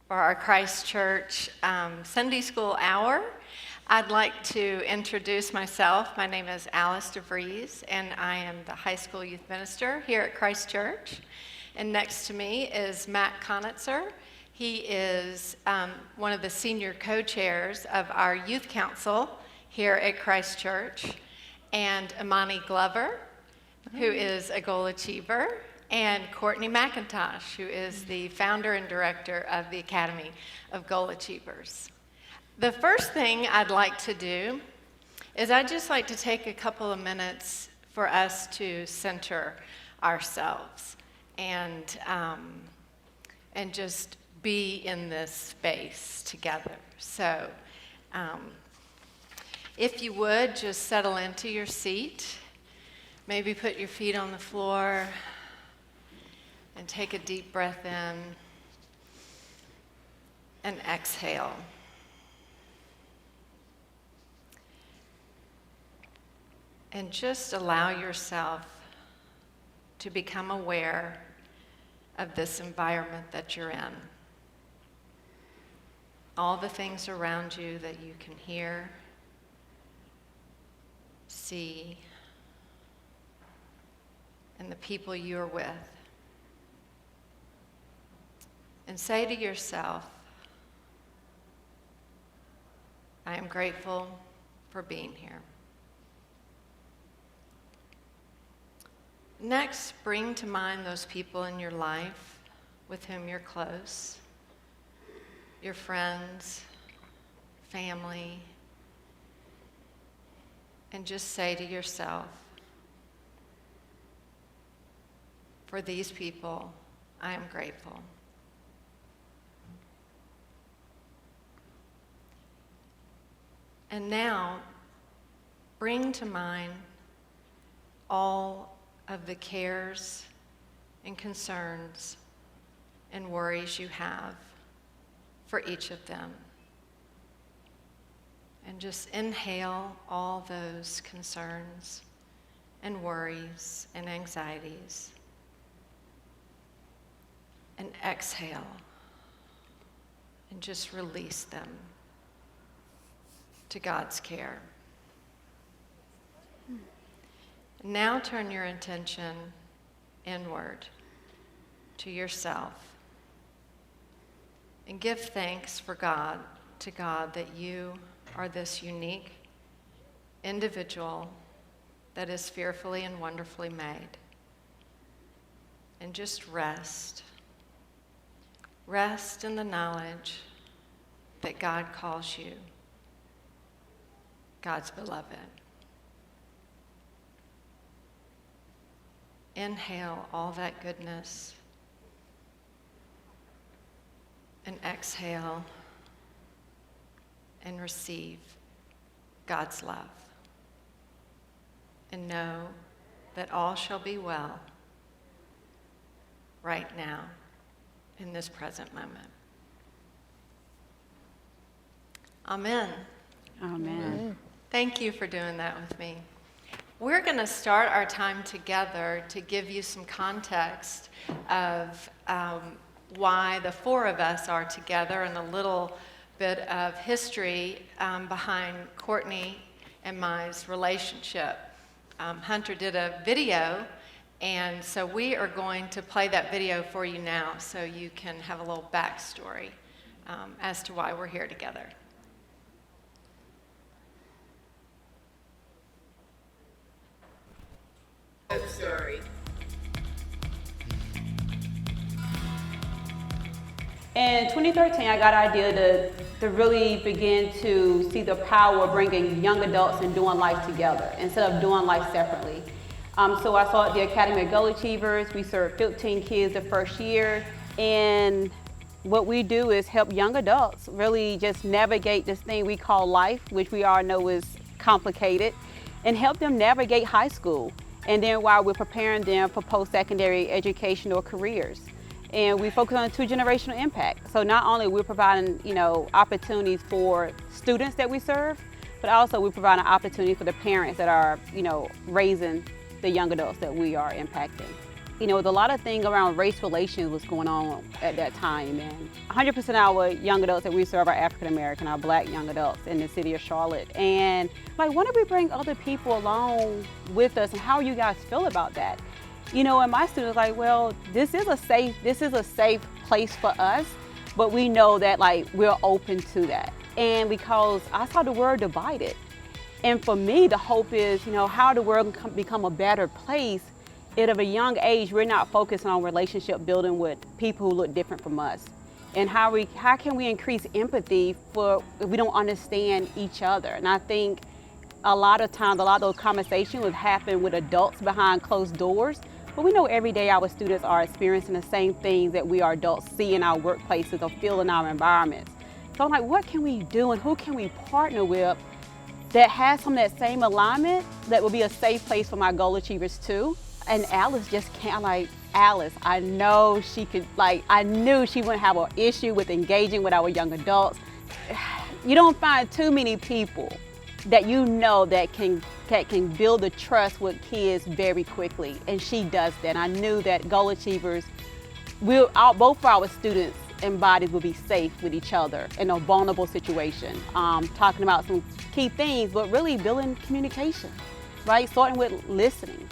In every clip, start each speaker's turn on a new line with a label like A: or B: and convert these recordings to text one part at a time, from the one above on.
A: For our Christ Church Sunday School Hour, I'd like to introduce myself. My name is Alice deVries, and I am the high school youth minister here at Christ Church. And next to me is Matt Conitzer. He is one of the senior co-chairs of our youth council here at Christ Church. And Imani Glover, who is a goal achiever, and Courtnie McIntosh, who is the founder and director of the Academy of Goal Achievers. The first thing I'd like to do is I'd just like to take a couple of minutes for us to center ourselves and just be in this space together. So if you would, just settle into your seat. Maybe put your feet on the floor and take a deep breath in and exhale. And just allow yourself to become aware of this environment that you're in. All the things around you that you can hear, see, and the people you're with. And say to yourself, I am grateful for being here. Next, bring to mind those people in your life with whom you're close, your friends, family, and just say to yourself, for these people, I am grateful. And now, bring to mind all of the cares and concerns and worries you have for each of them. And just inhale all those concerns and worries and anxieties. And exhale and just release them to God's care. Now turn your attention inward to yourself and give thanks to God that you are this unique individual that is fearfully and wonderfully made. And just rest. Rest in the knowledge that God calls you God's beloved. Inhale all that goodness and exhale and receive God's love. And know that all shall be well right now in this present moment. Amen.
B: Amen.
A: Thank you for doing that with me. We're going to start our time together to give you some context of why the four of us are together and a little bit of history behind Courtnie and my's relationship. Hunter did a video, and so we are going to play that video for you now so you can have a little backstory as to why we're here together.
C: Story.
B: In 2013, I got an idea to really begin to see the power of bringing young adults and doing life together instead of doing life separately. So I started the Academy of Goal Achievers. We served 15 kids the first year, and what we do is help young adults really just navigate this thing we call life, which we all know is complicated, and help them navigate high school. And then while we're preparing them for post-secondary educational careers. And we focus on two-generational impact. So not only we're providing, opportunities for students that we serve, but also we're providing opportunity for the parents that are, raising the young adults that we are impacting. You know, with a lot of things around race relations was going on at that time, and 100% of our young adults that we serve are African American, our black young adults in the city of Charlotte. And like, why don't we bring other people along with us, and how you guys feel about that? You know, and my students like, well, this is a safe place for us, but we know that like we're open to that. And because I saw the world divided, and for me, the hope is, you know, how the world can become a better place. At a young age, we're not focusing on relationship building with people who look different from us. And how can we increase empathy if we don't understand each other? And I think a lot of times, a lot of those conversations would happen with adults behind closed doors. But we know every day our students are experiencing the same things that we are adults see in our workplaces or feel in our environments. So I'm like, what can we do and who can we partner with that has some of that same alignment that will be a safe place for my goal achievers too? And Alice just can't, I'm like, Alice, I know she could, like, I knew she wouldn't have an issue with engaging with our young adults. You don't find too many people that you know that can build the trust with kids very quickly, and she does that. I knew that goal achievers, both of our students and bodies will be safe with each other in a vulnerable situation. Talking about some key things, but really building communication, right? Starting with listening.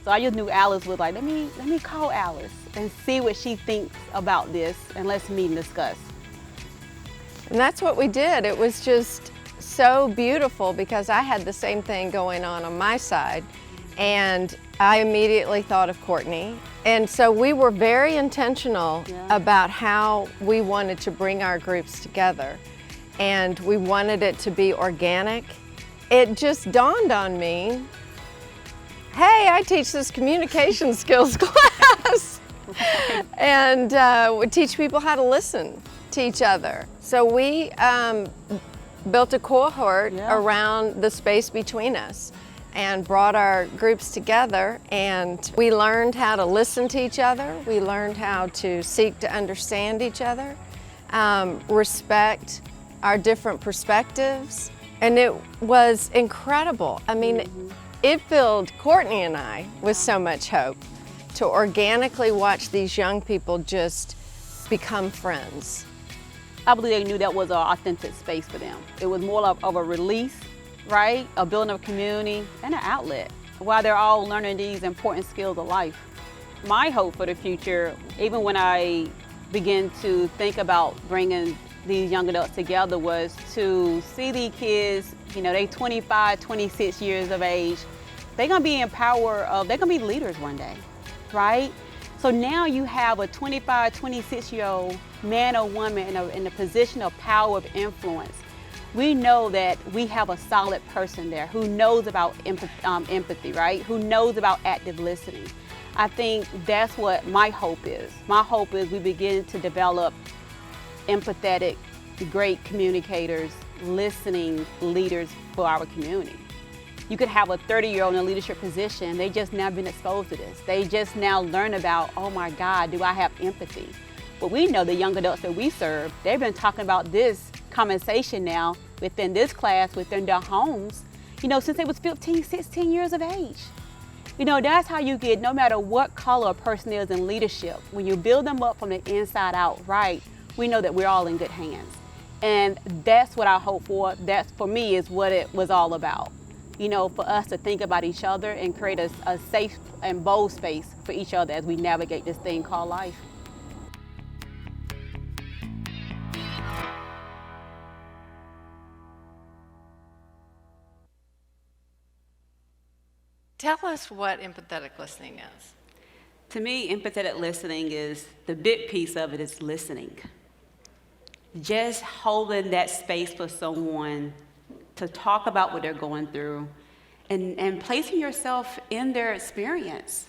B: So I just knew Alice was like, let me call Alice and see what she thinks about this, and let's meet and discuss.
C: And that's what we did. It was just so beautiful because I had the same thing going on my side, and I immediately thought of Courtney. And so we were very intentional about how we wanted to bring our groups together, and we wanted it to be organic. It just dawned on me, hey, I teach this communication skills class and we teach people how to listen to each other. So we built a cohort around the space between us and brought our groups together, and we learned how to listen to each other. We learned how to seek to understand each other, respect our different perspectives, and it was incredible. I mean, it filled Courtney and I with so much hope to organically watch these young people just become friends.
B: I believe they knew that was an authentic space for them. It was more of a release, right? A building of community and an outlet while they're all learning these important skills of life. My hope for the future, even when I began to think about bringing these young adults together, was to see these kids, you know, they 25, 26 years of age. They're gonna be they're gonna be leaders one day, right? So now you have a 25, 26-year-old man or woman in a position of power, of influence. We know that we have a solid person there who knows about empathy, right? Who knows about active listening. I think that's what my hope is. My hope is we begin to develop empathetic, great communicators, listening leaders for our community. You could have a 30-year-old in a leadership position. They just now been exposed to this. They just now learn about, oh my God, do I have empathy? But we know the young adults that we serve, they've been talking about this conversation now within this class, within their homes, you know, since they was 15, 16 years of age. You know, that's how you get, no matter what color a person is in leadership, when you build them up from the inside out, right, we know that we're all in good hands. And that's what I hope for. That, for me, is what it was all about. You know, for us to think about each other and create a safe and bold space for each other as we navigate this thing called life.
A: Tell us what empathetic listening is.
B: To me, empathetic listening is, the big piece of it is listening. Just holding that space for someone to talk about what they're going through and placing yourself in their experience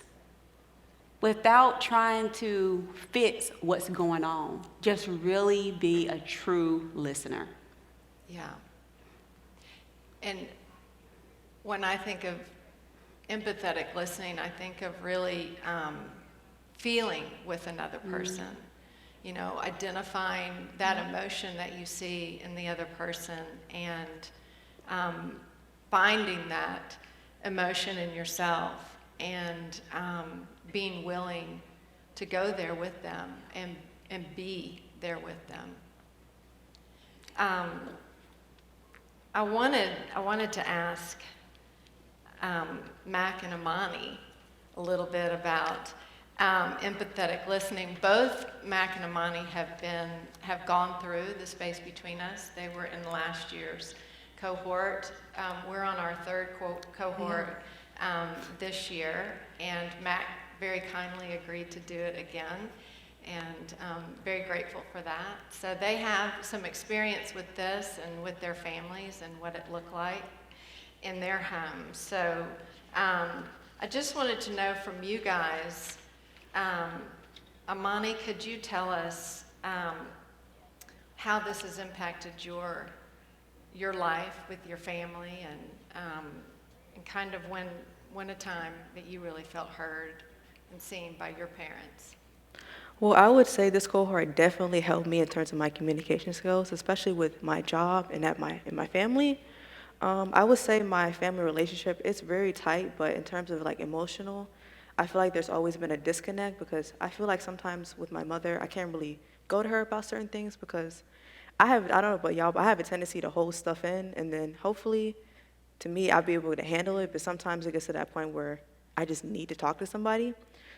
B: without trying to fix what's going on. Just really be a true listener.
A: Yeah. And when I think of empathetic listening, I think of really feeling with another person. You know, identifying that emotion that you see in the other person and finding that emotion in yourself and being willing to go there with them and be there with them. I wanted to ask Mac and Amani a little bit about empathetic listening. Both Mac and Amani have gone through the Space Between Us. They were in last year's cohort. We're on our third cohort this year, and Mac very kindly agreed to do it again, and very grateful for that. So they have some experience with this and with their families and what it looked like in their homes. So I just wanted to know from you guys, Amani, could you tell us how this has impacted your life with your family, and kind of when a time that you really felt heard and seen by your parents?
D: Well, I would say this cohort definitely helped me in terms of my communication skills, especially with my job and in my family. I would say my family relationship is very tight, but in terms of like emotional, I feel like there's always been a disconnect, because I feel like sometimes with my mother, I can't really go to her about certain things, because I don't know about y'all, but I have a tendency to hold stuff in, and then hopefully, to me, I'll be able to handle it, but sometimes it gets to that point where I just need to talk to somebody.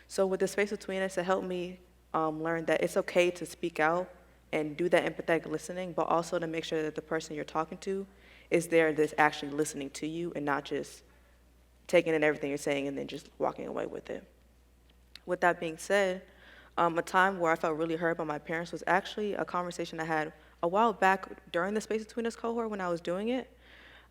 D: So with the Space Between Us, it helped me learn that it's okay to speak out and do that empathetic listening, but also to make sure that the person you're talking to is there, that's actually listening to you and not just taking in everything you're saying and then just walking away with it. With that being said, a time where I felt really heard by my parents was actually a conversation I had a while back during the Space Between Us cohort when I was doing it.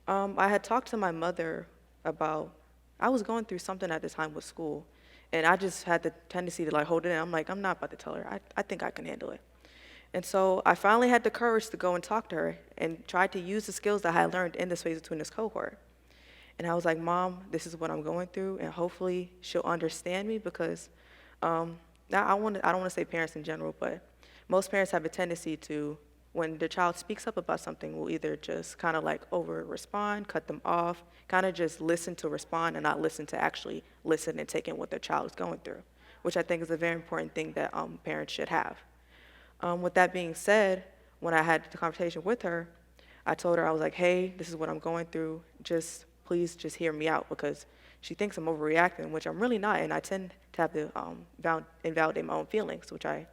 D: I had talked to my mother about, I was going through something at the time with school, and I just had the tendency to like hold it in. I'm like, I'm not about to tell her. I think I can handle it. And so I finally had the courage to go and talk to her and tried to use the skills that I had learned in the Space Between Us cohort. And I was like, Mom, this is what I'm going through, and hopefully she'll understand me, because I don't want to say parents in general, but most parents have a tendency to, when their child speaks up about something, will either just kind of like over-respond, cut them off, kind of just listen to respond and not listen to actually listen and take in what their child is going through, which I think is a very important thing that parents should have. With that being said, when I had the conversation with her, I told her, I was like, hey, this is what I'm going through. Please just hear me out, because she thinks I'm overreacting, which I'm really not, and I tend to have to invalidate my own feelings, which I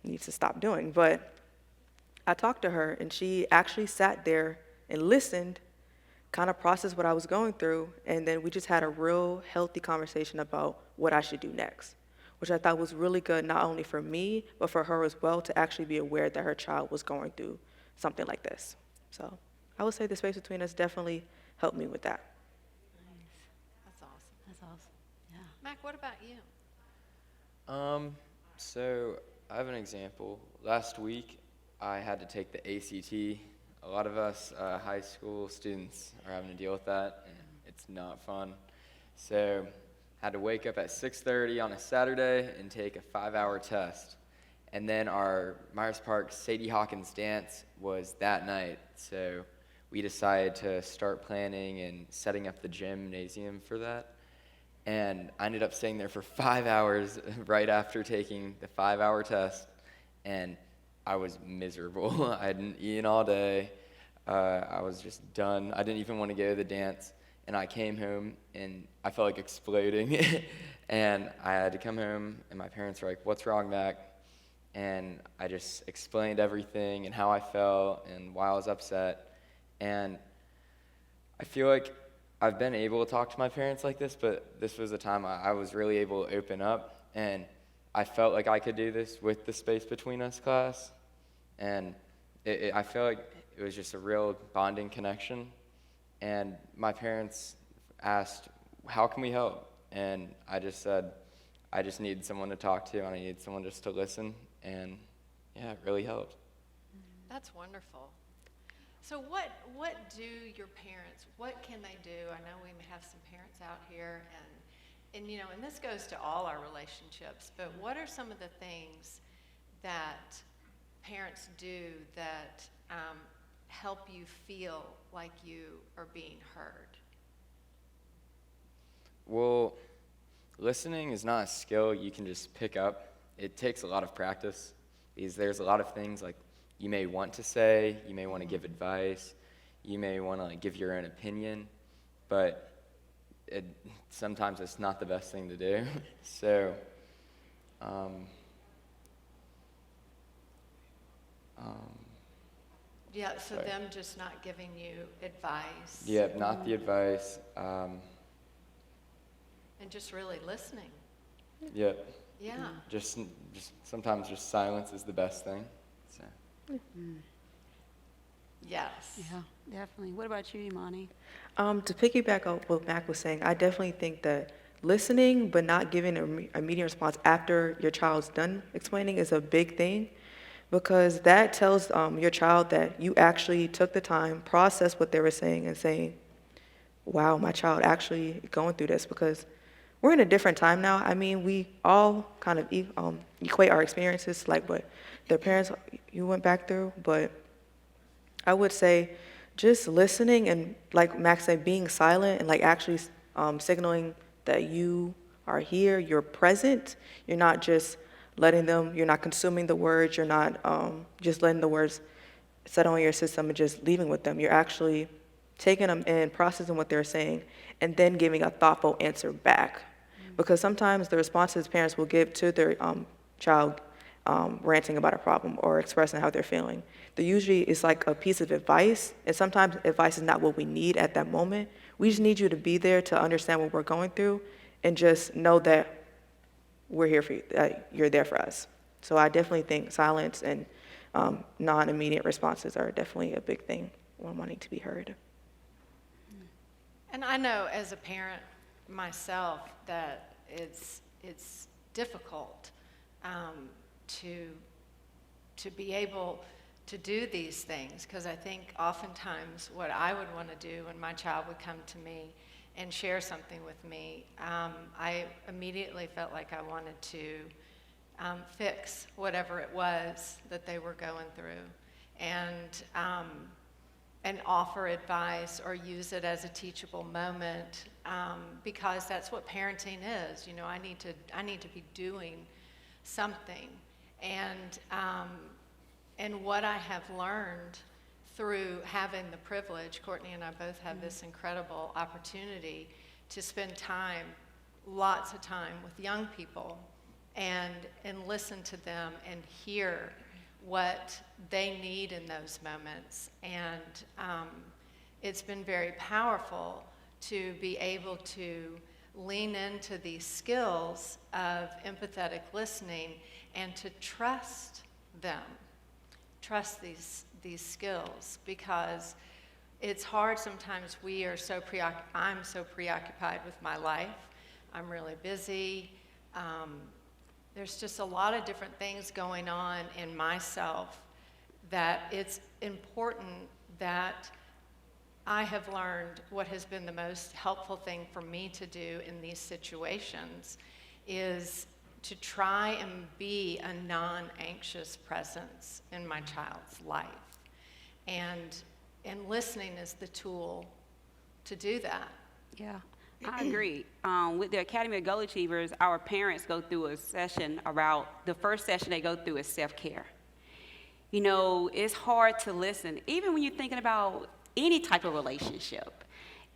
D: need to stop doing. But I talked to her, and she actually sat there and listened, kind of processed what I was going through, and then we just had a real healthy conversation about what I should do next, which I thought was really good, not only for me, but for her as well, to actually be aware that her child was going through something like this. So I would say the Space Between Us definitely helped me with that.
A: That's awesome.
B: That's awesome. Yeah.
A: Mac, what about you?
E: So I have an example. Last week, I had to take the ACT. A lot of us high school students are having to deal with that, and it's not fun. So I had to wake up at 6:30 on a Saturday and take a 5-hour test. And then our Myers Park Sadie Hawkins dance was that night. So we decided to start planning and setting up the gymnasium for that. And I ended up staying there for 5 hours right after taking the 5-hour test, and I was miserable. I hadn't eaten all day. I was just done. I didn't even want to go to the dance, and I came home, and I felt like exploding. And I had to come home, and my parents were like, "What's wrong, Mac?" And I just explained everything and how I felt and why I was upset. And I feel like I've been able to talk to my parents like this, but this was a time I was really able to open up, and I felt like I could do this with the Space Between Us class. And I feel like it was just a real bonding connection. And my parents asked, how can we help? And I just said, I just need someone to talk to, and I need someone just to listen. And yeah, it really helped.
A: That's wonderful. So what do your parents, what can they do? I know we have some parents out here, and you know, and this goes to all our relationships, but what are some of the things that parents do that help you feel like you are being heard?
E: Well, listening is not a skill you can just pick up. It takes a lot of practice, because there's a lot of things like you may want to say, you may want to give advice, you may want to give your own opinion, but sometimes it's not the best thing to do. So,
A: Yeah, so
E: sorry.
A: them just not giving you advice.
E: Yeah, not the advice.
A: And just really listening.
E: Yeah,
A: Yeah.
E: just sometimes just silence is the best thing. So.
A: Yes.
B: Yeah, definitely. What about you, Imani?
D: To piggyback on what Mac was saying, I definitely think that listening but not giving an immediate response after your child's done explaining is a big thing, because that tells your child that you actually took the time, processed what they were saying, and saying, wow, my child actually going through this, because we're in a different time now. I mean, we all kind of equate our experiences like what their parents you went back through, but I would say just listening and, like Max said, being silent and actually signaling that you are here, you're present. You're not just you're not consuming the words, you're not just letting the words settle in your system and just leaving with them. You're actually taking them in, processing what they're saying, and then giving a thoughtful answer back. Because sometimes the responses parents will give to their child ranting about a problem or expressing how they're feeling, usually it's like a piece of advice, and sometimes advice is not what we need at that moment. We just need you to be there to understand what we're going through and just know that we're here for you, that you're there for us. So I definitely think silence and non-immediate responses are definitely a big thing when wanting to be heard.
A: And I know as a parent myself that it's difficult to be able to do these things, because I think oftentimes what I would want to do when my child would come to me and share something with me, I immediately felt like I wanted to fix whatever it was that they were going through, and offer advice or use it as a teachable moment, because that's what parenting is. You know, I need to be doing something, and what I have learned through having the privilege, Courtney and I both have this incredible opportunity to spend time, lots of time with young people, and listen to them and hear what they need in those moments. And it's been very powerful to be able to lean into these skills of empathetic listening and to trust them, trust these skills, because it's hard sometimes. I'm so preoccupied with my life. I'm really busy. There's just a lot of different things going on in myself that it's important that I have learned what has been the most helpful thing for me to do in these situations is to try and be a non-anxious presence in my child's life. And listening is the tool to do that.
B: Yeah, I agree. With the Academy of Goal Achievers, our parents go through a session about, the first session they go through is self-care. You know, it's hard to listen, even when you're thinking about any type of relationship.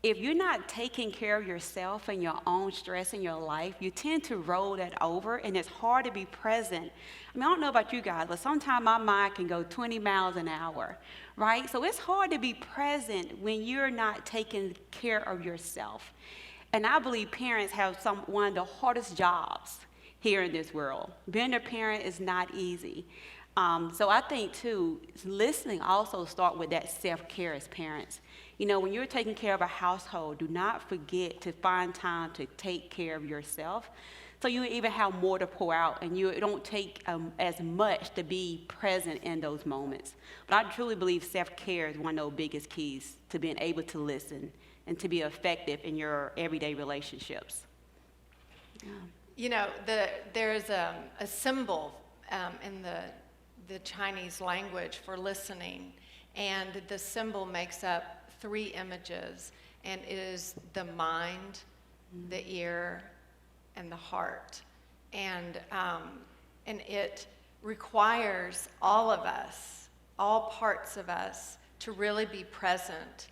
B: If you're not taking care of yourself and your own stress in your life, you tend to roll that over, and it's hard to be present. I mean, I don't know about you guys, but sometimes my mind can go 20 miles an hour, right? So it's hard to be present when you're not taking care of yourself. And I believe parents have one of the hardest jobs here in this world. Being a parent is not easy. So I think, too, listening also starts with that self-care as parents. You know, when you're taking care of a household, do not forget to find time to take care of yourself, so you even have more to pour out, and you don't take as much to be present in those moments. But I truly believe self-care is one of those biggest keys to being able to listen and to be effective in your everyday relationships. Yeah.
A: You know, there is a symbol in the Chinese language for listening, and the symbol makes up 3 images, and it is the mind, the ear, and the heart. And it requires all of us, all parts of us, to really be present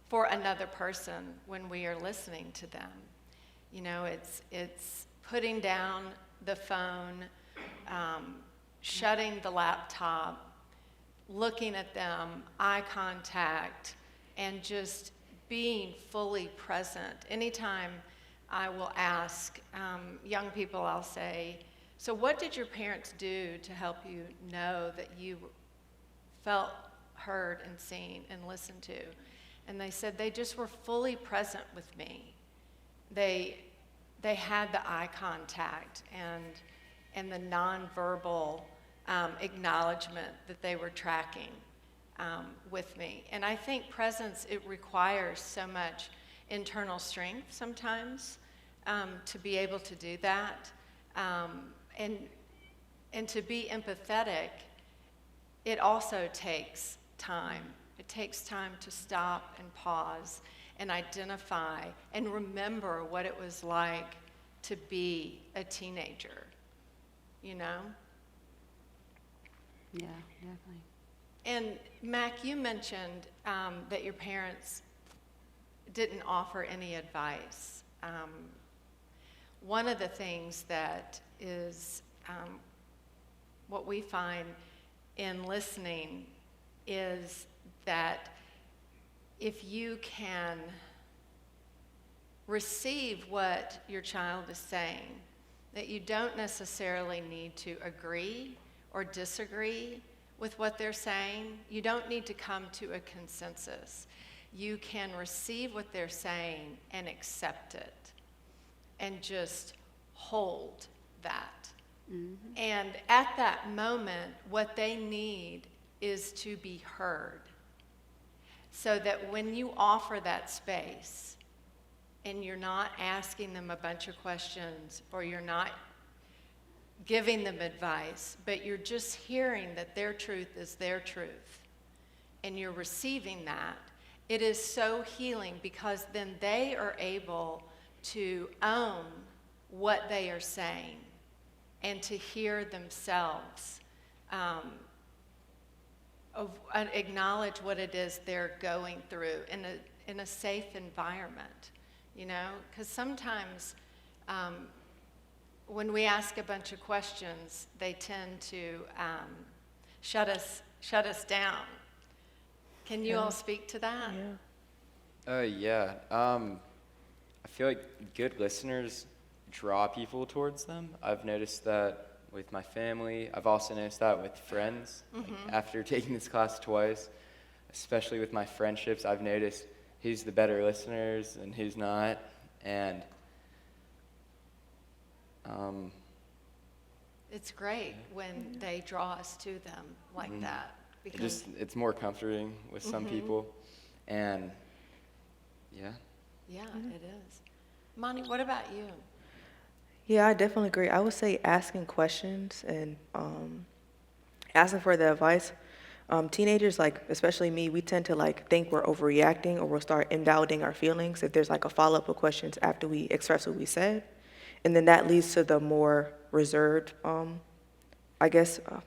A: for another person when we are listening to them. You know, it's putting down the phone, shutting the laptop, looking at them, eye contact, and just being fully present. Anytime I will ask young people, I'll say, so what did your parents do to help you know that you felt heard and seen and listened to? And they said they just were fully present with me. They had the eye contact and the nonverbal acknowledgement that they were tracking with me. And I think presence, it requires so much internal strength sometimes to be able to do that. And to be empathetic, it also takes time. It takes time to stop and pause and identify and remember what it was like to be a teenager, you know?
B: Yeah, definitely.
A: And Mac, you mentioned that your parents didn't offer any advice. One of the things that is what we find in listening is that if you can receive what your child is saying, that you don't necessarily need to agree or disagree with what they're saying. You don't need to come to a consensus. You can receive what they're saying and accept it and just hold that. Mm-hmm. And at that moment, what they need is to be heard. So that when you offer that space and you're not asking them a bunch of questions or you're not giving them advice, but you're just hearing that their truth is their truth and you're receiving that, it is so healing because then they are able to own what they are saying and to hear themselves acknowledge what it is they're going through in a safe environment, you know? Because sometimes when we ask a bunch of questions, they tend to shut us down. Can you all speak to that?
E: Yeah. I feel like good listeners draw people towards them. I've noticed that with my family. I've also noticed that with friends. Like after taking this class twice, especially with my friendships, I've noticed who's the better listeners and who's not. And
A: it's great when they draw us to them like that. Because
E: it's more comforting with some people. And yeah.
A: Yeah, it is. Monty, what about you?
D: Yeah, I definitely agree. I would say asking questions and asking for the advice. Teenagers, like especially me, we tend to like think we're overreacting or we'll start invalidating our feelings if there's like a follow-up of questions after we express what we said. And then that leads to the more reserved,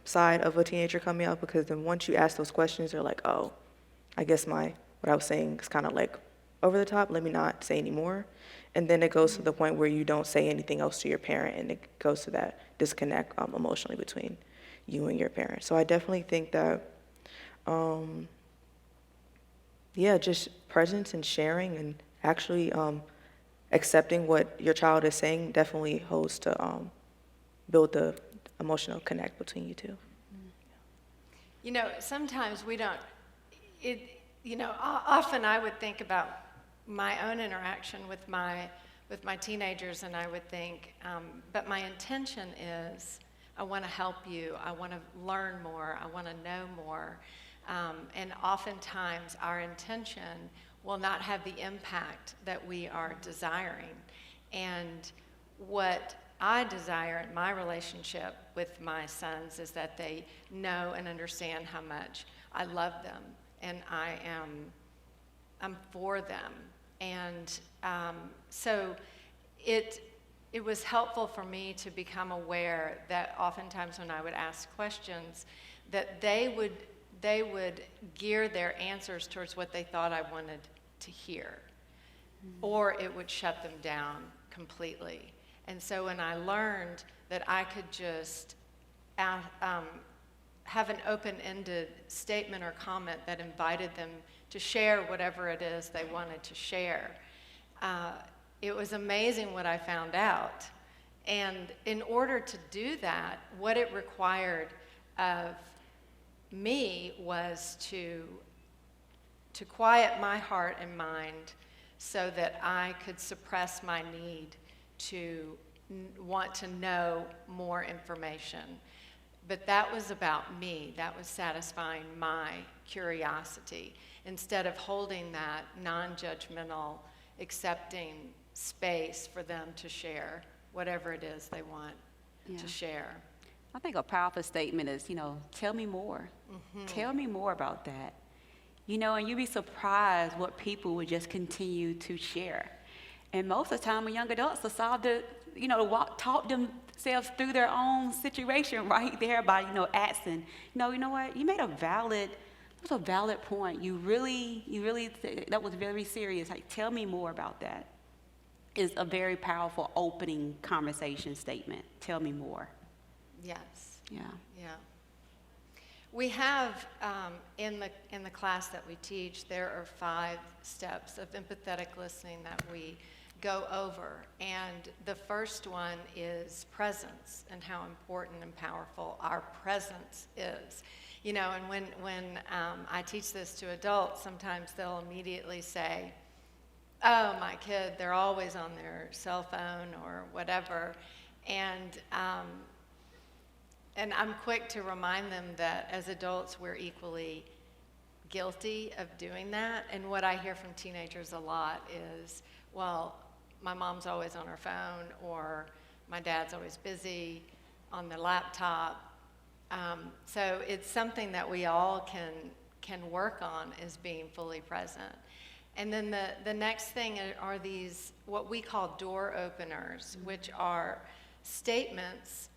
D: side of a teenager coming out, because then once you ask those questions, they're like, oh, I guess what I was saying is kind of like over the top, let me not say any more. And then it goes to the point where you don't say anything else to your parent, and it goes to that disconnect emotionally between you and your parent. So I definitely think that, just presence and sharing and actually accepting what your child is saying definitely holds to build the emotional connect between you two.
A: You know, sometimes we don't, often I would think about my own interaction with my teenagers, and I would think, but my intention is I want to help you, I want to learn more, I want to know more, and oftentimes our intention will not have the impact that we are desiring. And what I desire in my relationship with my sons is that they know and understand how much I love them and I'm for them. And so it it was helpful for me to become aware that oftentimes when I would ask questions, that they would gear their answers towards what they thought I wanted to hear, or it would shut them down completely. And so when I learned that I could just have an open-ended statement or comment that invited them to share whatever it is they wanted to share, it was amazing what I found out. And in order to do that, what it required of me was to quiet my heart and mind so that I could suppress my need to want to know more information. But that was about me. That was satisfying my curiosity instead of holding that non-judgmental, accepting space for them to share whatever it is they want to share.
B: I think a powerful statement is, tell me more. Tell me more about that. And you'd be surprised what people would just continue to share. And most of the time, when young adults decide to, talk themselves through their own situation right there by, asking, you know what, you made a valid point. You really, that was very serious. Like, tell me more about that. Is a very powerful opening conversation statement. Tell me more.
A: Yes.
B: Yeah.
A: Yeah. We have, in the class that we teach, there are 5 steps of empathetic listening that we go over. And the first one is presence, and how important and powerful our presence is. And when I teach this to adults, sometimes they'll immediately say, oh, my kid, they're always on their cell phone or whatever. And I'm quick to remind them that as adults, we're equally guilty of doing that. And what I hear from teenagers a lot is, well, my mom's always on her phone, or my dad's always busy on the laptop. So it's something that we all can work on, is being fully present. And then the next thing are these, what we call door openers, which are statements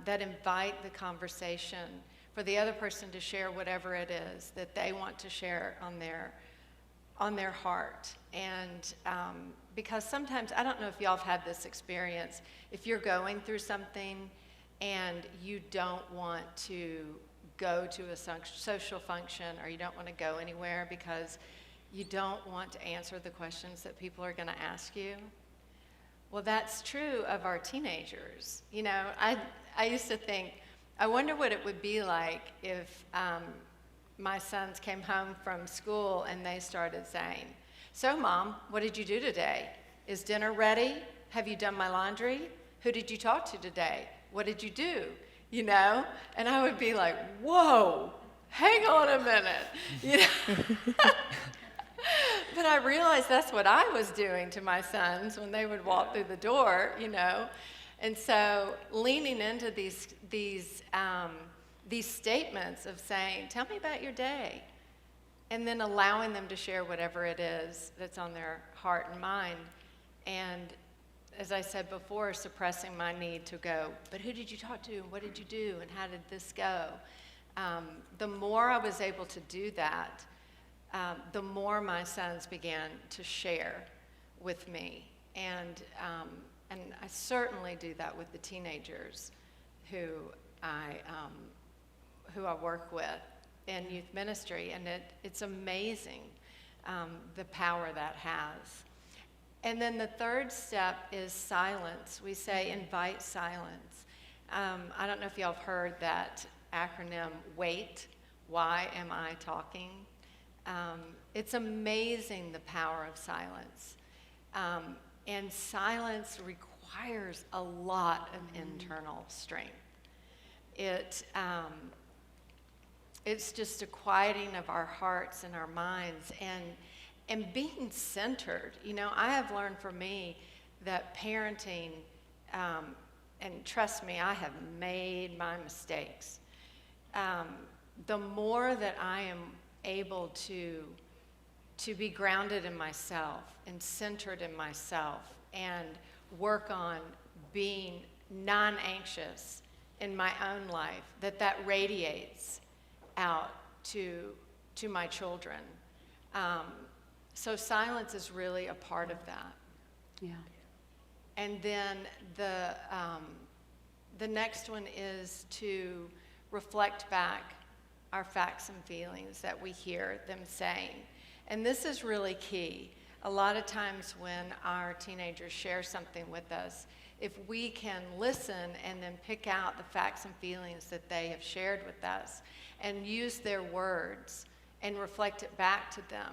A: that invite the conversation for the other person to share whatever it is that they want to share on their heart. And because sometimes, I don't know if y'all have had this experience, if you're going through something and you don't want to go to a social function, or you don't want to go anywhere because you don't want to answer the questions that people are going to ask you. Well, that's true of our teenagers. I used to think, I wonder what it would be like if my sons came home from school and they started saying, so Mom, what did you do today? Is dinner ready? Have you done my laundry? Who did you talk to today? What did you do? And I would be like, whoa, hang on a minute. But I realized that's what I was doing to my sons when they would walk through the door, And so leaning into these statements of saying, tell me about your day, and then allowing them to share whatever it is that's on their heart and mind. And as I said before, suppressing my need to go, but who did you talk to, and what did you do, and how did this go? The more I was able to do that, the more my sons began to share with me. And I certainly do that with the teenagers who I work with in youth ministry, and it's amazing the power that has. And then the third step is silence. We say invite silence. I don't know if y'all have heard that acronym, WAIT, why am I talking? It's amazing the power of silence. And silence requires a lot of internal strength. It's just a quieting of our hearts and our minds and being centered. I have learned for me that parenting, and trust me, I have made my mistakes. The more that I am able to be grounded in myself and centered in myself and work on being non-anxious in my own life, that radiates out to my children. So silence is really a part of that.
B: Yeah.
A: And then the next one is to reflect back our facts and feelings that we hear them saying. And this is really key. A lot of times when our teenagers share something with us, if we can listen and then pick out the facts and feelings that they have shared with us and use their words and reflect it back to them,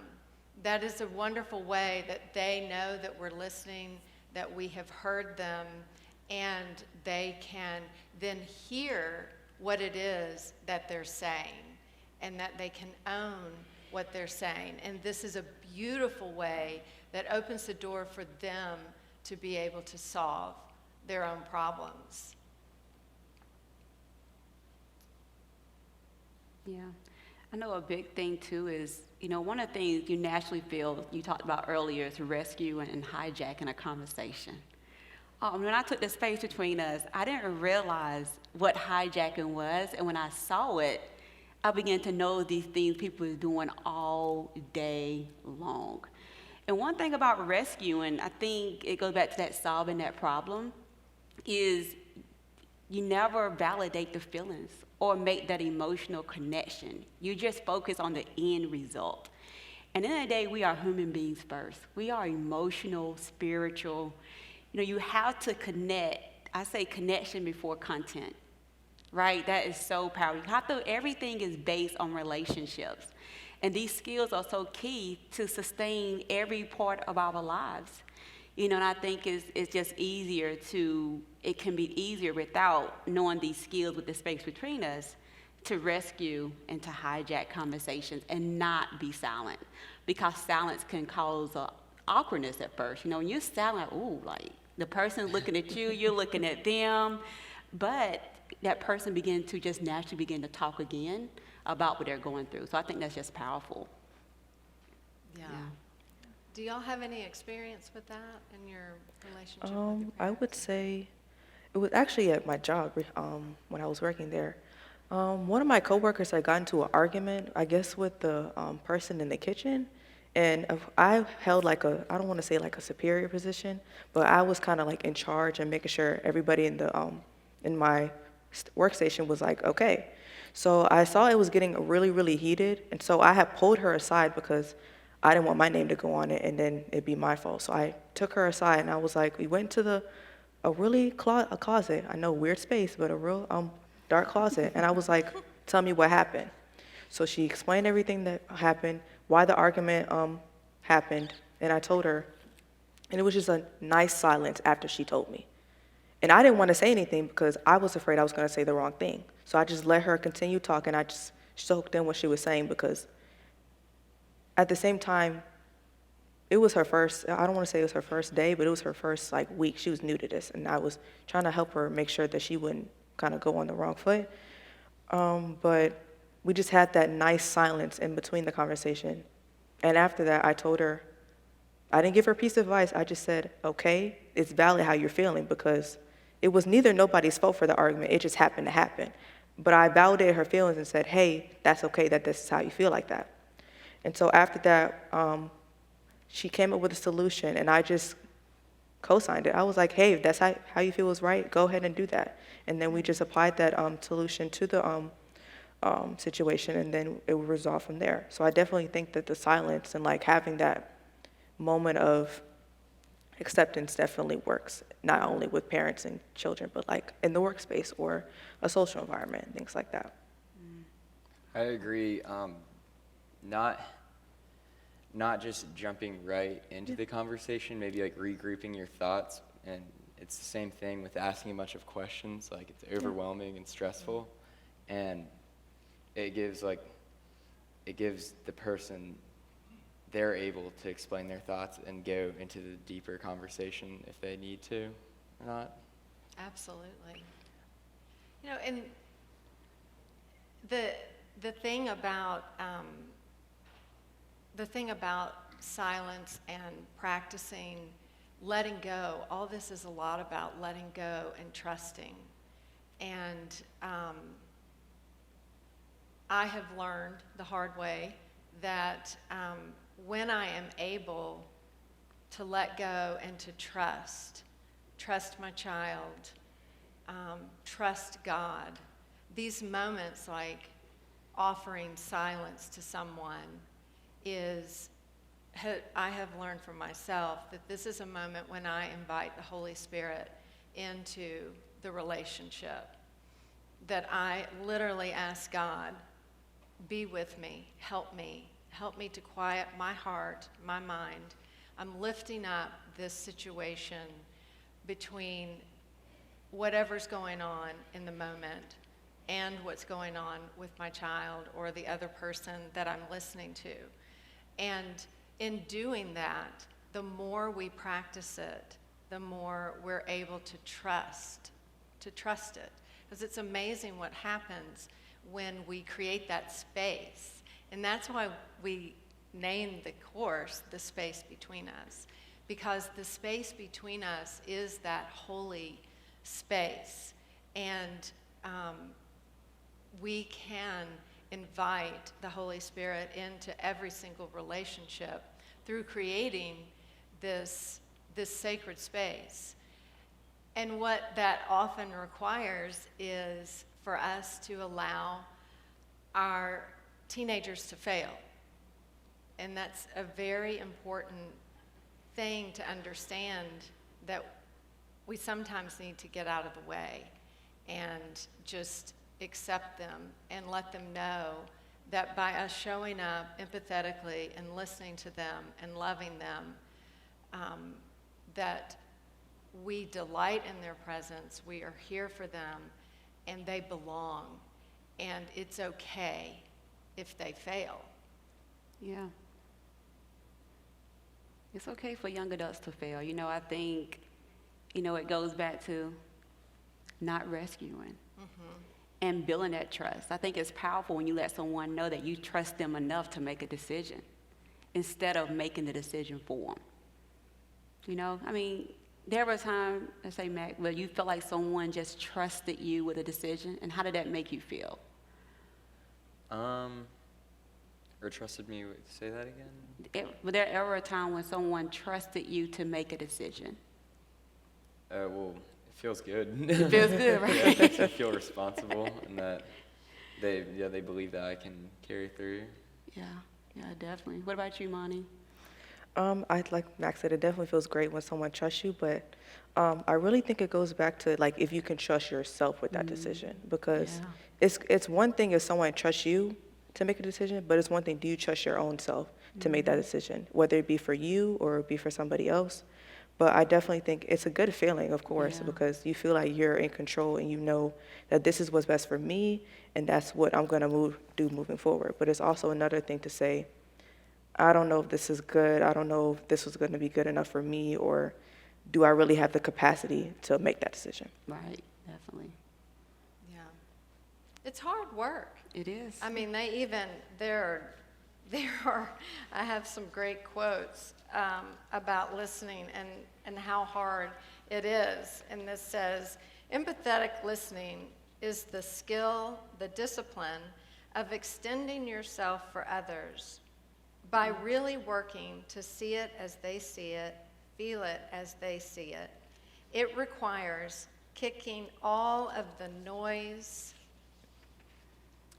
A: that is a wonderful way that they know that we're listening, that we have heard them, and they can then hear what it is that they're saying and that they can own what they're saying. And this is a beautiful way that opens the door for them to be able to solve their own problems.
B: Yeah. I know a big thing too is, one of the things you naturally feel, you talked about earlier, is rescue and hijacking a conversation. When I took the space between us, I didn't realize what hijacking was, and when I saw it, I began to know these things people are doing all day long. And one thing about rescuing, I think it goes back to that solving that problem, is you never validate the feelings or make that emotional connection. You just focus on the end result. And at the end of the day, we are human beings first. We are emotional, spiritual. You have to connect. I say connection before content, right? That is so powerful. Everything is based on relationships. And these skills are so key to sustain every part of our lives. And I think it's just it can be easier without knowing these skills with the space between us to rescue and to hijack conversations and not be silent. Because silence can cause awkwardness at first. When you're silent, like the person's looking at you, you're looking at them, but that person begin to just naturally begin to talk again about what they're going through. So I think that's just powerful.
A: Yeah. Do y'all have any experience with that in your relationship with your
D: I
A: parents?
D: would say it was actually at my job when I was working there. One of my coworkers had gotten into an argument, I guess, with the person in the kitchen. And I held I don't want to say like a superior position, but I was kind of like in charge and making sure everybody in my workstation was like, okay. So I saw it was getting really, really heated. And so I had pulled her aside because I didn't want my name to go on it and then it'd be my fault. So I took her aside and I was like, we went to a closet. I know, weird space, but a real dark closet. And I was like, tell me what happened. So she explained everything that happened, why the argument happened, and I told her, and it was just a nice silence after she told me. And I didn't want to say anything because I was afraid I was going to say the wrong thing. So I just let her continue talking. I just soaked in what she was saying because at the same time, it was her first, I don't want to say it was her first day, but it was her first week. She was new to this, and I was trying to help her make sure that she wouldn't kind of go on the wrong foot. But we just had that nice silence in between the conversation. And after that, I told her, I didn't give her a piece of advice. I just said, okay, it's valid how you're feeling because it was neither nobody's fault for the argument. It just happened to happen. But I validated her feelings and said, hey, that's okay that this is how you feel like that. And so after that, she came up with a solution, and I just co-signed it. I was like, hey, if that's how you feel is right, go ahead and do that. And then we just applied that solution to the situation, and then it would resolve from there. So I definitely think that the silence and having that moment of acceptance definitely works, not only with parents and children, but in the workspace or a social environment, things like that.
E: I agree. Not just jumping right into the conversation, maybe regrouping your thoughts. And it's the same thing with asking a bunch of questions. It's overwhelming and stressful, and it gives the person, they're able to explain their thoughts and go into the deeper conversation if they need to or not.
A: Absolutely. And the thing about silence and practicing letting go. All this is a lot about letting go and trusting. And I have learned the hard way that when I am able to let go and to trust my child, trust God, these moments like offering silence to someone I have learned for myself that this is a moment when I invite the Holy Spirit into the relationship, that I literally ask God, be with me, help me to quiet my heart, my mind. I'm lifting up this situation between whatever's going on in the moment and what's going on with my child or the other person that I'm listening to. And in doing that, the more we practice it, the more we're able to trust it. Because it's amazing what happens when we create that space. And that's why we named the course The Space Between Us, because the space between us is that holy space. And we can invite the Holy Spirit into every single relationship through creating this sacred space. And what that often requires is for us to allow our teenagers to fail. And that's a very important thing to understand, that we sometimes need to get out of the way and just accept them and let them know that by us showing up empathetically and listening to them and loving them, that we delight in their presence, we are here for them, and they belong. And it's okay if they fail.
B: Yeah. It's okay for young adults to fail. I think, it goes back to not rescuing. And building that trust. I think it's powerful when you let someone know that you trust them enough to make a decision instead of making the decision for them. There was a time, let's say, Mac, where you felt like someone just trusted you with a decision, and how did that make you feel?
E: Or trusted me, say that again?
B: Was there ever a time when someone trusted you to make a decision?
E: Well, it feels good.
B: It feels good, right?
E: Yeah, it makes me feel responsible, and that they believe that I can carry through.
B: Yeah, definitely. What about you, Monty?
D: Like Max said, it definitely feels great when someone trusts you, but I really think it goes back to like if you can trust yourself with that decision, because it's one thing if someone trusts you to make a decision, but it's one thing, do you trust your own self to make that decision, whether it be for you or be for somebody else? But I definitely think it's a good feeling, of course, because you feel like you're in control and you know that this is what's best for me and that's what I'm going to do moving forward. But it's also another thing to say, I don't know if this is good. I don't know if this was going to be good enough for me, or do I really have the capacity to make that decision?
B: Right, definitely.
A: Yeah. It's hard work.
B: It is.
A: I mean, there are, I have some great quotes about listening and how hard it is. And this says, empathetic listening is the skill, the discipline of extending yourself for others by really working to see it as they see it, feel it as they see it. It requires kicking all of the noise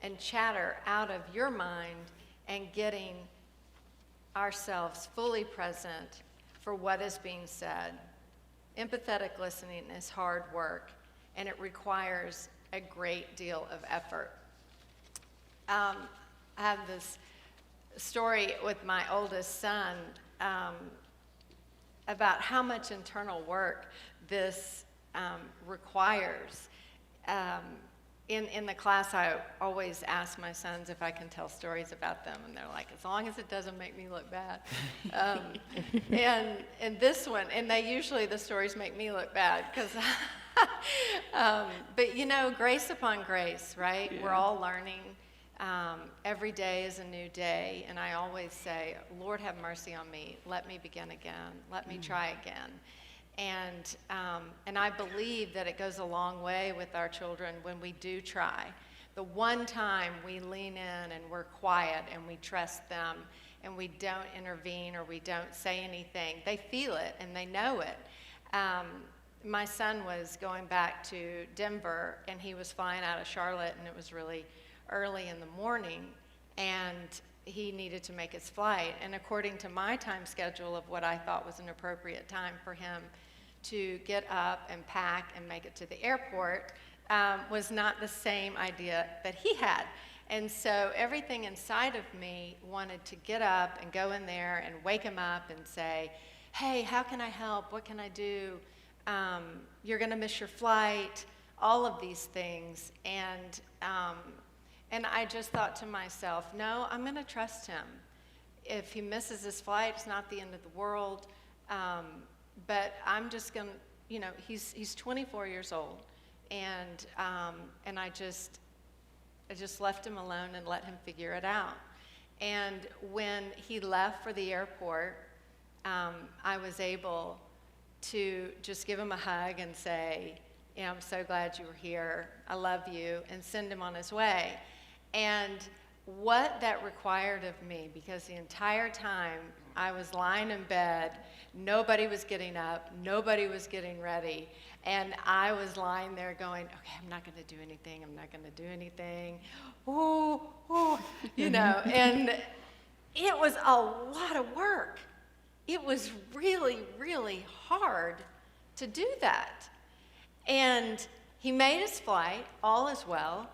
A: and chatter out of your mind and getting ourselves fully present for what is being said. Empathetic listening is hard work, and it requires a great deal of effort. I have this story with my oldest son about how much internal work this requires. In the class, I always ask my sons if I can tell stories about them, and they're like, as long as it doesn't make me look bad. And this one, and the stories make me look bad, because, but grace upon grace, right? Yeah. We're all learning. Every day is a new day, and I always say, Lord, have mercy on me. Let me begin again. Let me try again. And I believe that it goes a long way with our children when we do try. The one time we lean in and we're quiet and we trust them and we don't intervene or we don't say anything, they feel it and they know it. My son was going back to Denver, and he was flying out of Charlotte, and it was really early in the morning, and he needed to make his flight. And according to my time schedule of what I thought was an appropriate time for him to get up and pack and make it to the airport, was not the same idea that he had. And so everything inside of me wanted to get up and go in there and wake him up and say, hey, how can I help? What can I do? You're going to miss your flight, all of these things. And I just thought to myself, no, I'm going to trust him. If he misses his flight, it's not the end of the world. But I'm just going to, he's 24 years old. And I just left him alone and let him figure it out. And when he left for the airport, I was able to just give him a hug and say, I'm so glad you were here. I love you, and send him on his way. And what that required of me, because the entire time I was lying in bed, nobody was getting up, nobody was getting ready, and I was lying there going, okay, I'm not going to do anything, I'm not going to do anything, and it was a lot of work. It was really, really hard to do that. And he made his flight, all is well,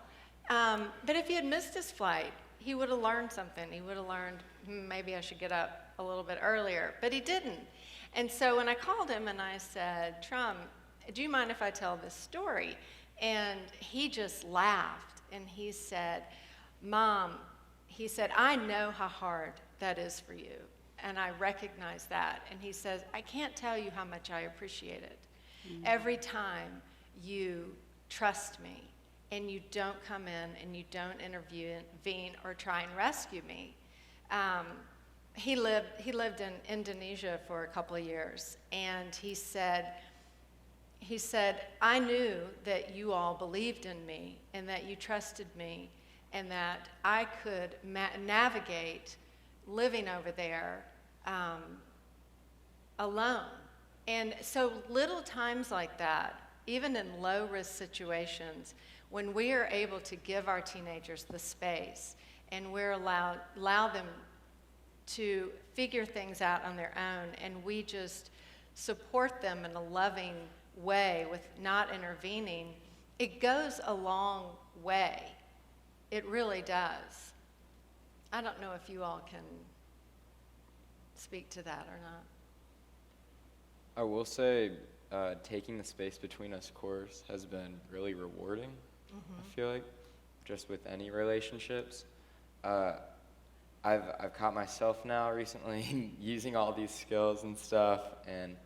A: but if he had missed his flight, he would have learned something. He would have learned, maybe I should get up a little bit earlier, but he didn't. And so when I called him and I said, Trump, do you mind if I tell this story? And he just laughed, and he said, Mom, he said, I know how hard that is for you, and I recognize that. And he says, I can't tell you how much I appreciate it. Every time you trust me, and you don't come in and you don't intervene or try and rescue me. He lived in Indonesia for a couple of years, and he said, I knew that you all believed in me and that you trusted me and that I could navigate living over there alone. And so little times like that, even in low-risk situations, when we are able to give our teenagers the space and we're allow them to figure things out on their own, and we just support them in a loving way with not intervening, it goes a long way. It really does. I don't know if you all can speak to that or not.
E: I will say taking the space between us course has been really rewarding, I feel like, just with any relationships. I've caught myself now recently using all these skills and stuff, and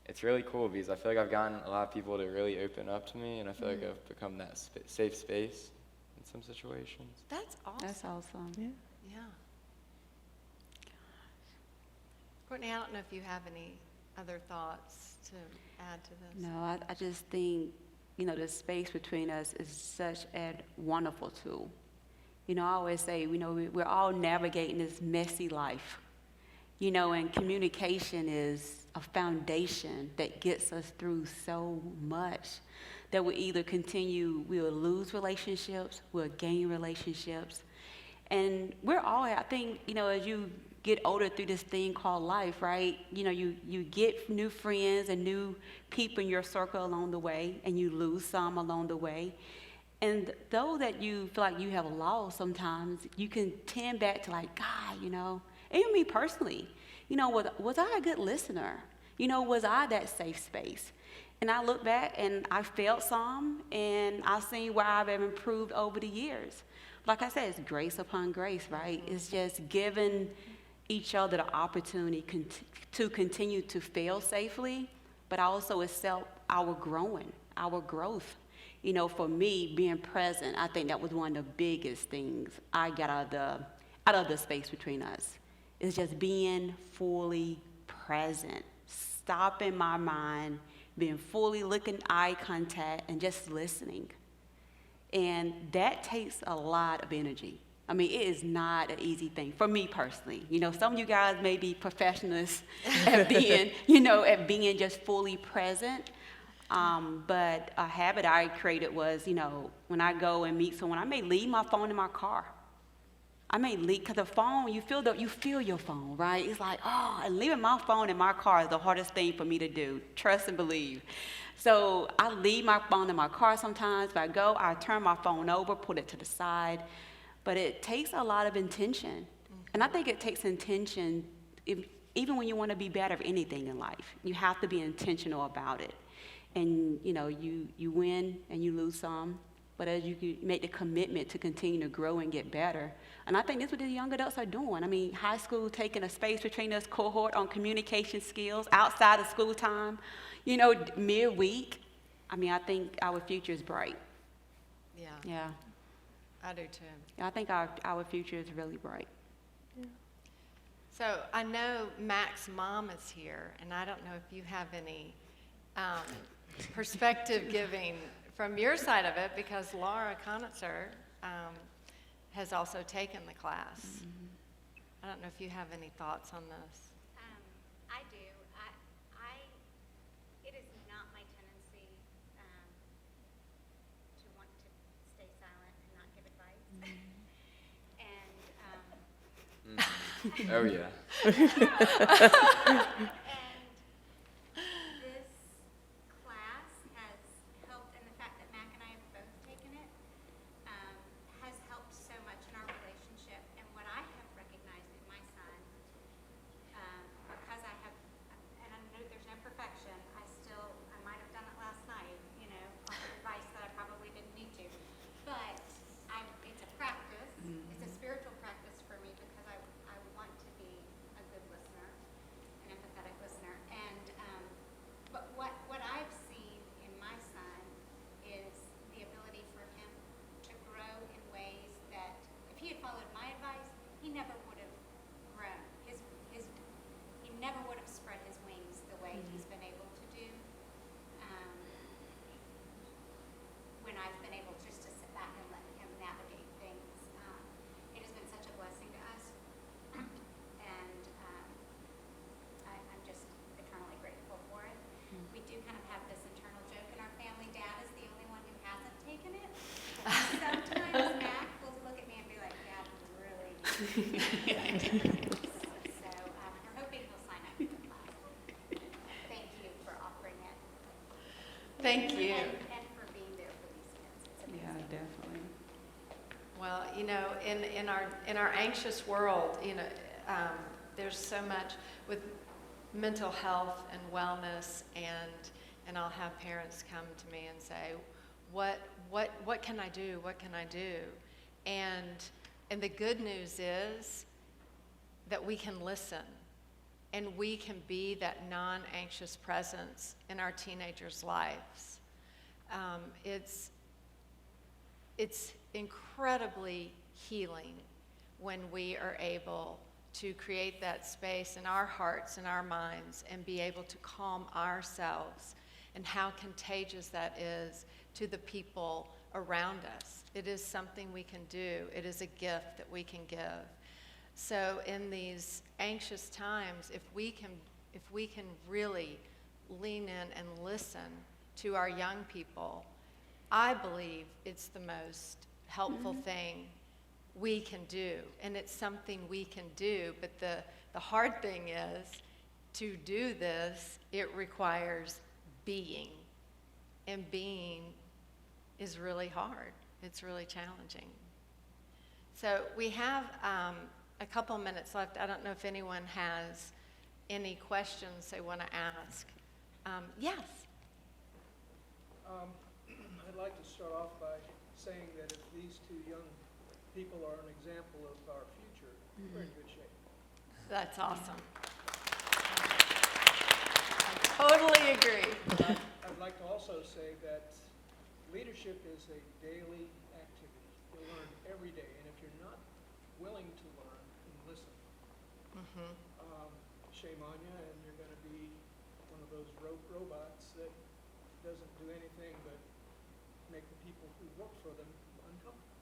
E: it's really cool because I feel like I've gotten a lot of people to really open up to me, and I feel like I've become that safe space in some situations.
A: That's awesome.
B: That's awesome.
D: Yeah.
A: Yeah. Courtney, I don't know if you have any other thoughts to add to this.
B: No, I just think, the space between us is such a wonderful tool. I always say, we're all navigating this messy life, and communication is a foundation that gets us through so much that we'll lose relationships, we'll gain relationships. And we're all, I think, as you get older through this thing called life, right? You get new friends and new people in your circle along the way, and you lose some along the way. And though that you feel like you have lost sometimes, you can tend back to like, God, even me personally, was I a good listener? Was I that safe space? And I look back and I failed some, and I've seen where I've improved over the years. Like I said, it's grace upon grace, right? It's just giving each other the opportunity to continue to fail safely, but also accept our growth. you know, for me, being present, I think that was one of the biggest things I got out of the space between us. It's just being fully present, stopping my mind, being fully looking eye contact, and just listening. And that takes a lot of energy. I mean, it is not an easy thing for me personally. You know, some of you guys may be professionals at being, you know, at being just fully present. But a habit I created was, you know, when I go and meet someone, I may leave my phone in my car. I may leave, because the phone, you feel your phone, right? It's like, oh, and leaving my phone in my car is the hardest thing for me to do. Trust and believe. So I leave my phone in my car sometimes. If I go, I turn my phone over, put it to the side. But it takes a lot of intention. And I think it takes intention, even when you want to be better at anything in life. You have to be intentional about it. And, you know, you win and you lose some. But as you make the commitment to continue to grow and get better. And I think that's what the young adults are doing. I mean, high school taking a space between us cohort on communication skills outside of school time, you know, midweek. I mean, I think our future is bright.
A: Yeah,
B: Yeah.
A: I do too.
B: I think our future is really bright.
A: So I know Mac's mom is here, and I don't know if you have any perspective giving from your side of it, because Laura Conitzer has also taken the class. I don't know if you have any thoughts on this.
F: I do. It is not my tendency to want to stay silent and not give advice. And
E: Oh, yeah.
F: and this class has helped, and the fact that Mac and I have both taken it has helped so much in our relationship. And what I have recognized in my son, because I have, and I know there's no perfection, I might have done it last night, you know, offered advice that I probably didn't need to. But it's a practice, it's a spiritual practice for me, because I want to be a good listener, an empathetic listener. And but what I've seen in my son is the ability for him to grow in ways that, if he had followed my advice, he never would have grown. He never would have spread his wings the way he's been able to do. When I've been able just to sit back and let him navigate things, it has been such a blessing to us. And I'm just eternally grateful for it. We do kind of have this internal joke in our family. Dad is the only one who hasn't taken it. Sometimes Mac will look at me and be like, Dad, you really need to. So we're hoping he'll sign up for the class. Thank you for offering it.
A: Thank you.
F: And for being there for these kids. It's amazing.
B: Yeah, definitely.
A: Well, you know, in our anxious world, you know, there's so much with mental health and wellness, and I'll have parents come to me and say, what can I do? What can I do? And the good news is that we can listen, and we can be that non-anxious presence in our teenagers' lives. It's incredibly healing when we are able to create that space in our hearts and our minds and be able to calm ourselves, and how contagious that is to the people around us. It is something we can do. It is a gift that we can give. So in these anxious times, if we can really lean in and listen to our young people, I believe it's the most helpful thing we can do. And it's something we can do, but the hard thing is, to do this, it requires being. And being is really hard. It's really challenging. So we have a couple minutes left. I don't know if anyone has any questions they want to ask. Yes?
G: I'd like to start off by saying that if these two young people are an example of our future, we're in good shape.
A: That's awesome. I totally agree.
G: I'd like to also say that leadership is a daily activity. You learn every day, and if you're not willing to learn and listen, shame on you, and you're going to be one of those robots that doesn't do anything but make the people who work for them uncomfortable.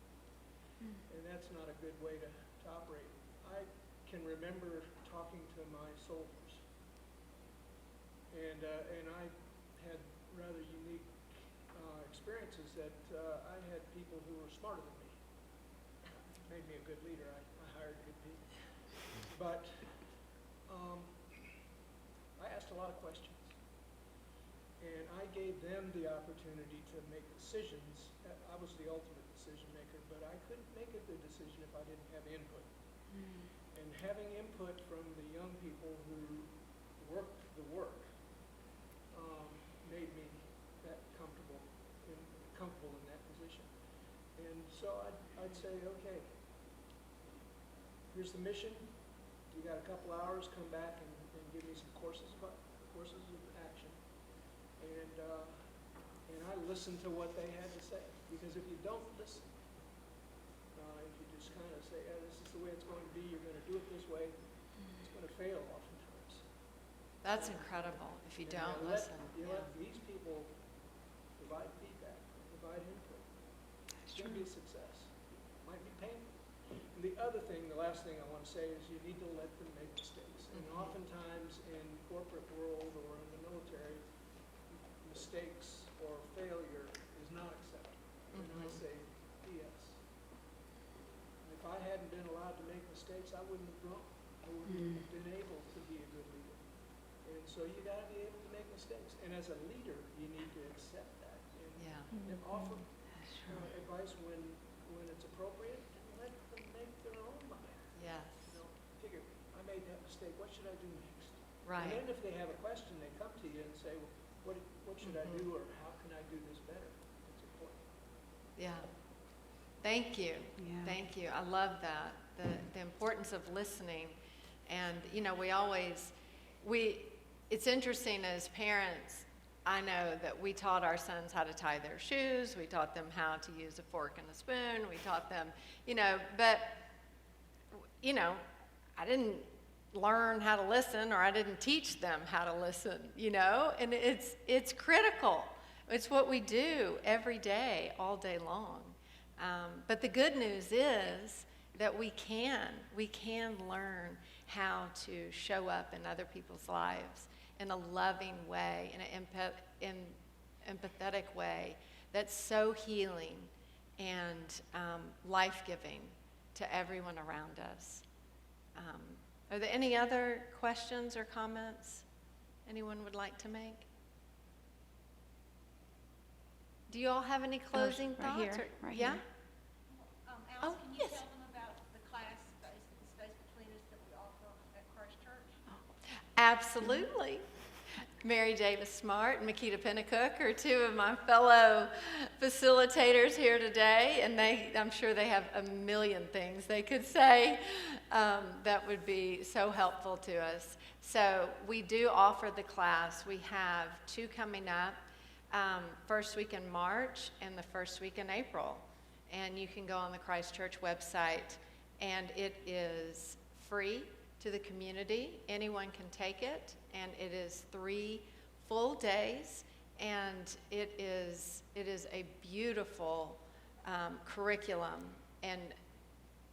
G: And that's not a good way to operate. I can remember talking to my soldiers, and I had rather unique experiences that I had people who were smarter than me. Made me a good leader. I hired good people. But I asked a lot of questions. And I gave them the opportunity to make decisions. I was the ultimate decision maker, but I couldn't make a good decision if I didn't have input. And having input from the young people who worked the work made me that comfortable in that position. And so I'd say, okay, here's the mission. You got a couple hours, come back and give me some courses of action. And I listened to what they had to say, because if you don't listen, if you just kind of say, this is the way it's going to be, you're going to do it this way, it's going to fail oftentimes.
A: That's incredible if you
G: And
A: don't
G: you
A: listen.
G: let these people provide feedback, provide input. It's going to be a success. Might be painful. And the other thing, the last thing I want to say is you need to let them make mistakes. And oftentimes in corporate world or in the military, mistakes or failure is not acceptable. And I say, yes. If I hadn't been allowed to make mistakes, I wouldn't have grown. I wouldn't have been able to be a good leader. And so you got to be able to make mistakes. And as a leader, you need to accept that and offer advice when it's appropriate, and let them make their own mind.
A: Yes.
G: Figure, I made that mistake. What should I do next?
A: Right.
G: And then if they have a question, they come to you and say, well, what should I do, or how can I do this better? It's important.
A: Yeah. Thank you.
B: Yeah.
A: Thank you. I love that. The importance of listening. And, it's interesting as parents, I know that we taught our sons how to tie their shoes. We taught them how to use a fork and a spoon. We taught them, but I didn't learn how to listen, or I didn't teach them how to listen, and it's critical. It's what we do every day, all day long. But the good news is that we can learn how to show up in other people's lives in a loving way, in an empathetic way that's so healing and life-giving to everyone around us. Are there any other questions or comments anyone would like to make? Do you all have any closing
B: right
A: thoughts?
B: here, right
A: yeah?
B: here.
F: Alice,
A: Oh,
F: can you
A: yes.
F: tell them about the class space between us that we offer at Christ Church?
A: Absolutely. Mary Davis Smart and Makita Pennacook are two of my fellow facilitators here today, and I'm sure they have a million things they could say that would be so helpful to us. So we do offer the class. We have two coming up, first week in March and the first week in April. And you can go on the Christ Church website, and it is free to the community. Anyone can take it, and it is 3 full days, and it is a beautiful curriculum, and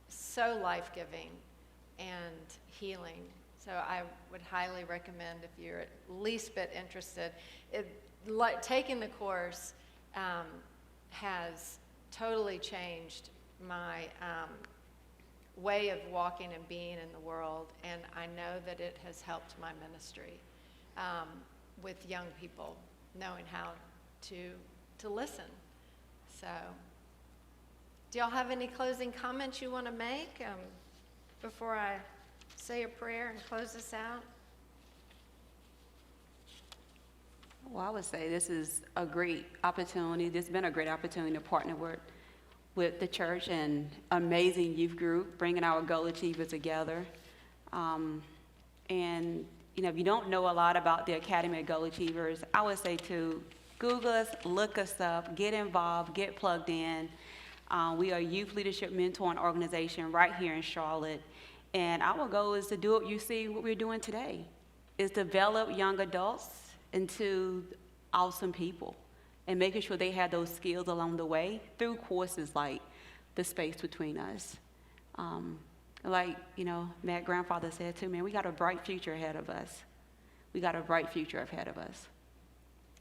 A: so life-giving and healing. So I would highly recommend, if you're at least bit interested. Taking the course has totally changed my way of walking and being in the world, and I know that it has helped my ministry with young people, knowing how to listen. So, do y'all have any closing comments you want to make before I say a prayer and close this out?
B: Well, I would say this is a great opportunity. This has been a great opportunity to partner with the church and amazing youth group, bringing our goal achievers together. And if you don't know a lot about the Academy of Goal Achievers, I would say to Google us, look us up, get involved, get plugged in. We are a youth leadership mentoring organization right here in Charlotte. And our goal is to do what you see what we're doing today, is develop young adults into awesome people and making sure they have those skills along the way through courses like The Space Between Us. Like, Matt grandfather said too, man, we got a bright future ahead of us. We got a bright future ahead of us.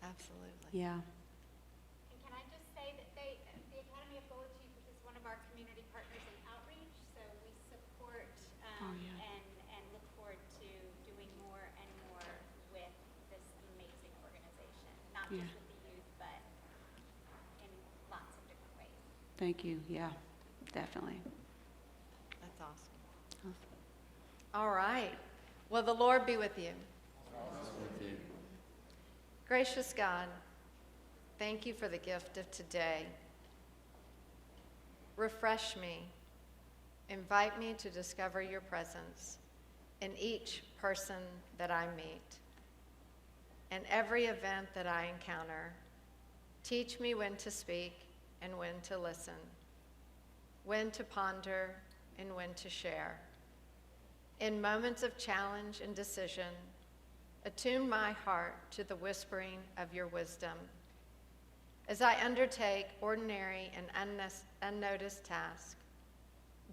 A: Absolutely.
B: Yeah.
F: And can I just say that the Academy of Gold Chief is one of our community partners in outreach, so we support and look forward to doing more and more with this amazing organization, not just with the youth, but in lots of different ways.
B: Thank you. Yeah, definitely.
A: That's awesome. All right. Well, the Lord be with you.
E: With you.
A: Gracious God, thank you for the gift of today. Refresh me. Invite me to discover your presence in each person that I meet and every event that I encounter. Teach me when to speak and when to listen, when to ponder and when to share. In moments of challenge and decision, attune my heart to the whispering of your wisdom. As I undertake ordinary and unnoticed tasks,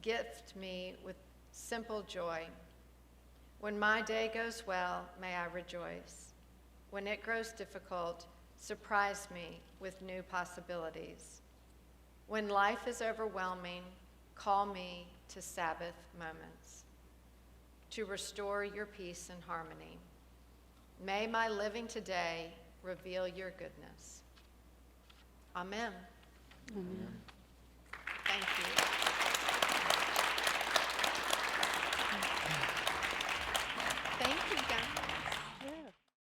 A: gift me with simple joy. When my day goes well, may I rejoice. When it grows difficult, surprise me with new possibilities. When life is overwhelming, call me to Sabbath moments, to restore your peace and harmony. May my living today reveal your goodness. Amen.
B: Amen.
A: Thank you.